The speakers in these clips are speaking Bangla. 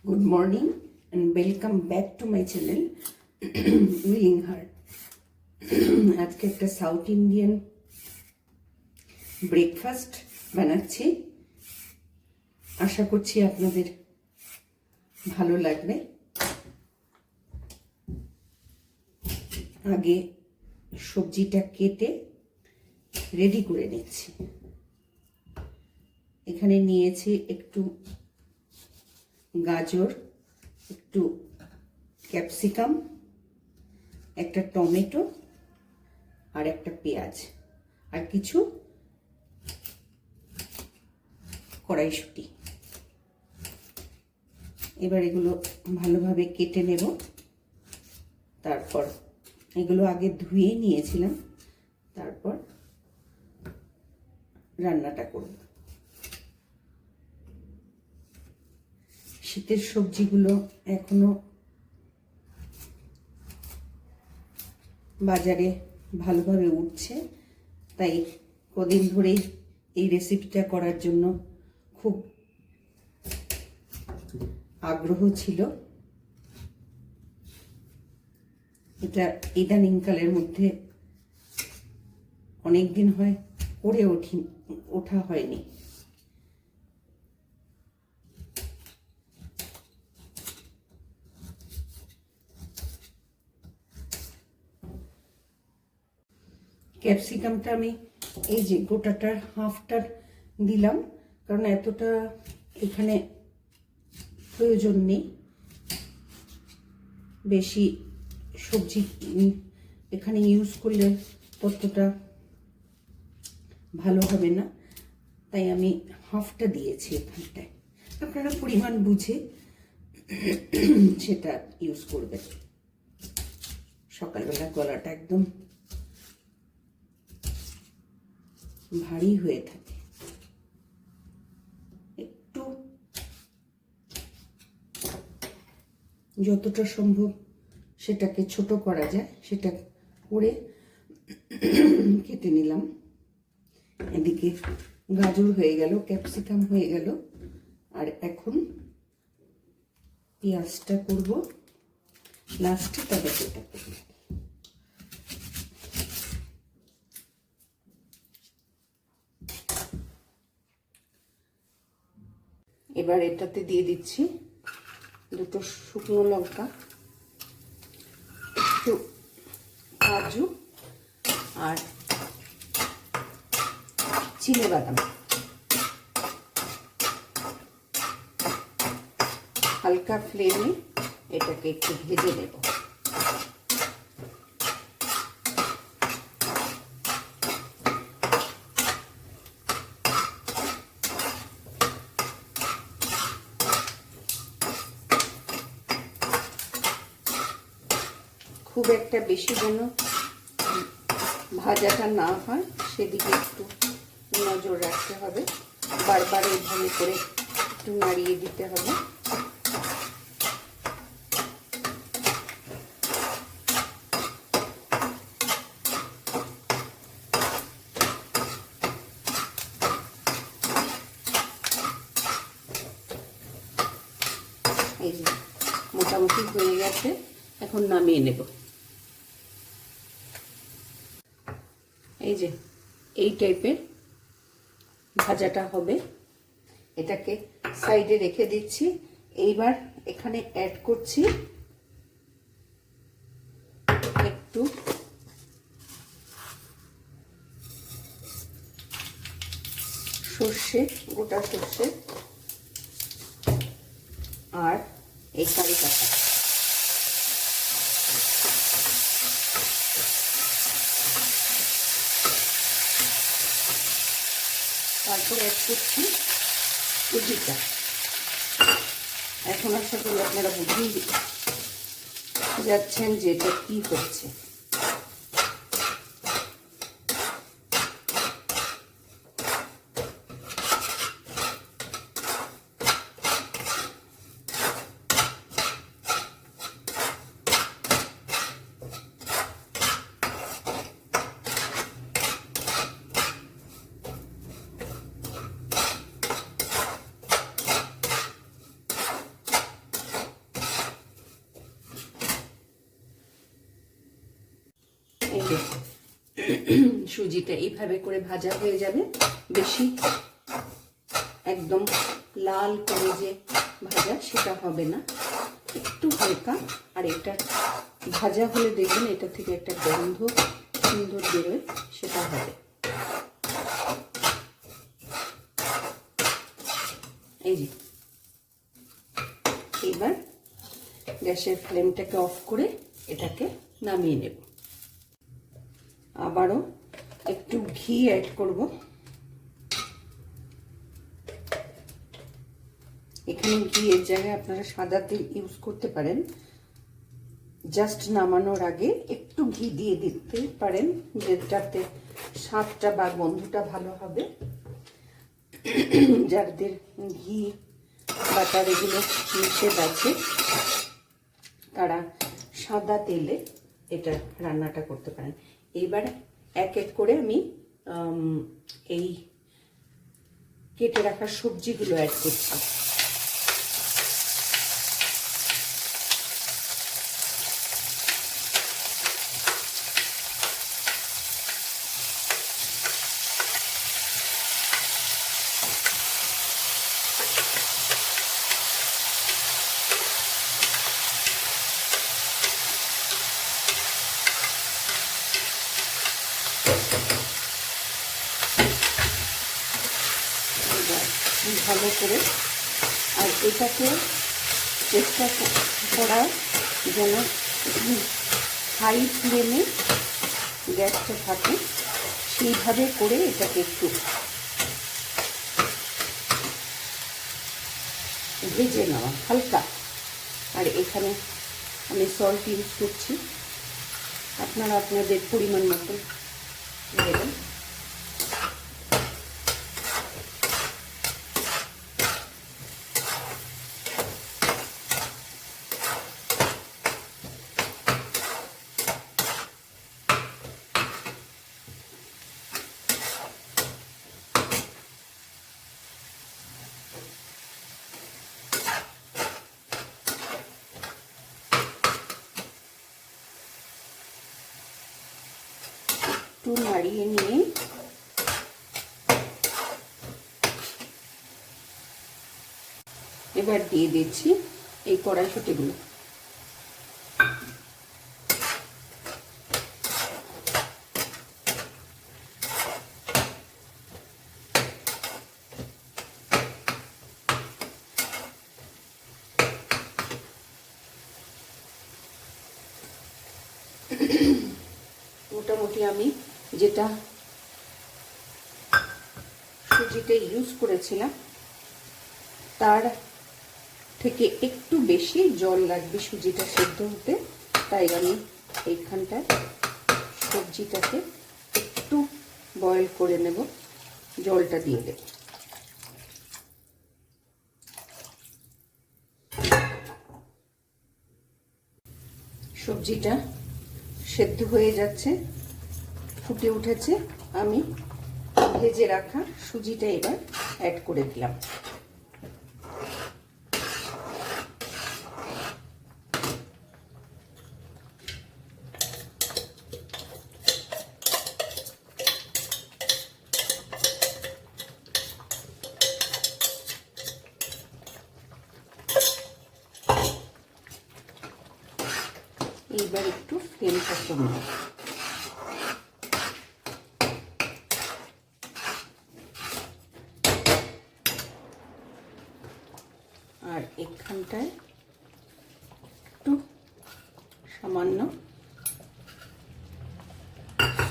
Good morning and welcome back to my channel Willing Heart. আজকে একটা সাউথ ইন্ডিয়ান ব্রেকফাস্ট বানাচ্ছি। আশা করছি আপনাদের ভালো লাগবে। আগে সবজিটা কেটে রেডি করে নিচ্ছি। এখানে নিয়েছি একটু গাজর, একটু ক্যাপসিকাম, একটা টমেটো আর একটা পেঁয়াজ আর কিছু কড়াইশুঁটি। এবার এগুলো ভালোভাবে কেটে নেব। তারপর এগুলো আগে ধুয়ে নিয়েছিলাম, তারপর রান্নাটা করব। শীতের সবজিগুলো এখনো বাজারে ভালোভাবে উঠছে, তাই কদিন ধরেই এই রেসিপিটা করার জন্য খুব আগ্রহ ছিল। এটা ইদানিংকালের মধ্যে অনেক দিন হয় করে ওঠা হয়নি। ক্যাপসিকামটা আমি এই যে গোটাটার হাফটা দিলাম, কারণ এতটা এখানে প্রয়োজন নেই। বেশি সবজি এখানে ইউজ করলে ততটা ভালো হবে না, তাই আমি হাফটা দিয়েছি এখানটায়। আপনারা পরিমাণ বুঝে সেটা ইউজ করবেন। সকালবেলা গলাটা একদম ভারী হয়ে থাকে, একটু যতটা সম্ভব সেটাকে ছোট করা যায় সেটা করে কেটে নিলাম। এদিকে গাজর হয়ে গেল, ক্যাপসিকাম হয়ে গেল, আর এখন পেঁয়াজটা করব লাস্টে, তবে সেটা করব। এবার এটাতে দিয়ে দিচ্ছি দুটো শুকনো লঙ্কা, একটু কাজু আর চিনেবাদাম। হালকা ফ্লেমে এটাকে একটু ভেজে নেব। খুব একটা বেশি যেন ভাজাটা না হয় সেদিকে একটু নজর রাখতে হবে। বারবার এইভাবে করে একটু নাড়িয়ে দিতে হবে। এই যে মোটামুটি হয়ে গেছে, এখন নামিয়ে নেব। এই যে এই টাইপের ভাজাটা হবে। এটাকে সাইডে রেখে দিচ্ছি। এইবার এখানে অ্যাড করছি একটু সর্ষে, গোটা সর্ষে আর এই কারি পাতা। তারপর অ্যাড করছি সুজিটা। এখন আশা করি আপনারা বুঝেই যাচ্ছেন যে এটা কি হচ্ছে। সুজিটা এইভাবে করে ভাজা হয়ে যাবে। বেশি একদম লাল করে যে ভাজা সেটা হবে না, একটু হালকা। আর এটা ভাজা হলে দেখবেন এটা থেকে একটা গন্ধ সুন্দর বেরোয়, সেটা হবে। এই যে এবার গ্যাসের ফ্লেমটাকে অফ করে এটাকে নামিয়ে নেব। আবারও একটু ঘি অ্যাড করব। এখানে ঘিয়ের জায়গায় আপনারা সাদা তেল ইউজ করতে পারেন। জাস্ট নামানোর আগে একটু ঘি দিয়ে দিতে পারেন, যেটাতে স্বাদটা বা গন্ধটা ভালো হবে। যাদের ঘি বাটার এগুলো নিষেধ আছে তারা সাদা তেলে এটা রান্নাটা করতে পারেন। এইবার এক এক করে আমি এই কেটে রাখা সবজিগুলো অ্যাড করছি। ভালো করে, আর এটাকে চেষ্টা করা যেন হাই ফ্লেমে গ্যাসটা থাকে, সেইভাবে করে এটাকে একটু ভেজে নেওয়া হালকা। আর এখানে আমি সল্ট ইউজ করছি, আপনারা আপনাদের পরিমাণ মতো দেবেন। একটু নাড়িয়ে নিয়ে এবার দিয়ে দিচ্ছি এই কড়াইশুঁটিগুলো। মোটামুটি আমি যেটা সুজিতে ইউজ করেছিলাম তার থেকে একটু বেশি জল লাগবে সুজিটা সেদ্ধ হতে, তাই আমি এইখানটায় সবজিটাকে একটু বয়েল করে নেব, জলটা দিয়ে দেব। সবজিটা সেদ্ধ হয়ে যাচ্ছে, ফুটে উঠেছে। আমি ভেজে রাখা সুজিটা এবার অ্যাড করে দিলাম। এইবার একটু ফ্লেমটা কমাবো। আর এখানটায় একটু সামান্য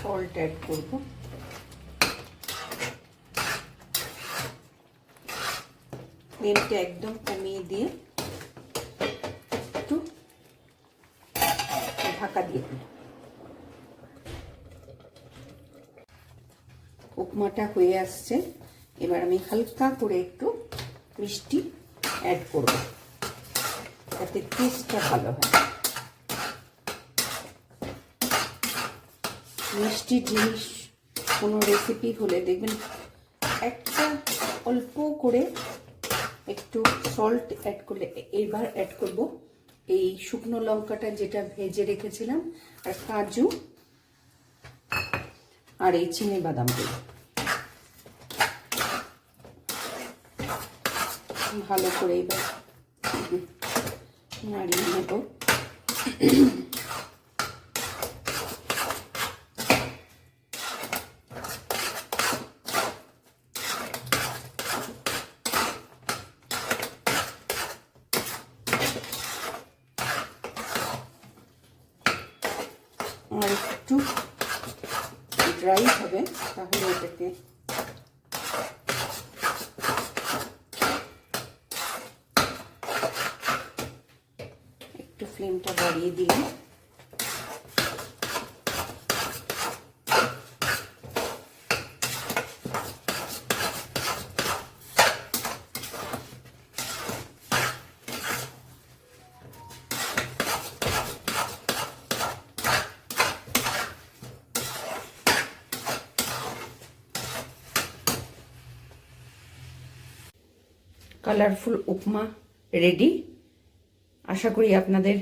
সল্ট অ্যাড করব। ফ্লেমটা একদম কমিয়ে দিয়ে একটু ঢাকা দিয়ে দিই। উপমাটা হয়ে আসছে, এবার আমি হালকা করে একটু মিষ্টি অ্যাড করব, যাতে টেস্টটা ভালো হয়। মিষ্টি জিনিস কোনো রেসিপি হলে দেখবেন একটা অল্প করে একটু সল্ট অ্যাড করলে। এবার অ্যাড করব এই শুকনো লঙ্কাটা যেটা ভেজে রেখেছিলাম, আর কাজু আর এই চিনি বাদামগুলো ভালো করে এবার নাড়িয়ে নেব। আর একটু ড্রাই হবে, তাহলে এটাকে একটু ফ্লেমটা বাড়িয়ে দিলাম। কালারফুল উপমা রেডি। আশা করি আপনাদের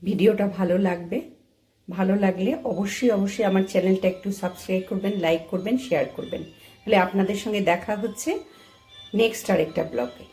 ভিডিওটা ভালো লাগবে। ভালো লাগলে অবশ্যই আমার চ্যানেলটা একটু সাবস্ক্রাইব করবেন, লাইক করবেন, শেয়ার করবেন। তাহলে আপনাদের সঙ্গে দেখা হচ্ছে নেক্সট আরেকটা ব্লগে।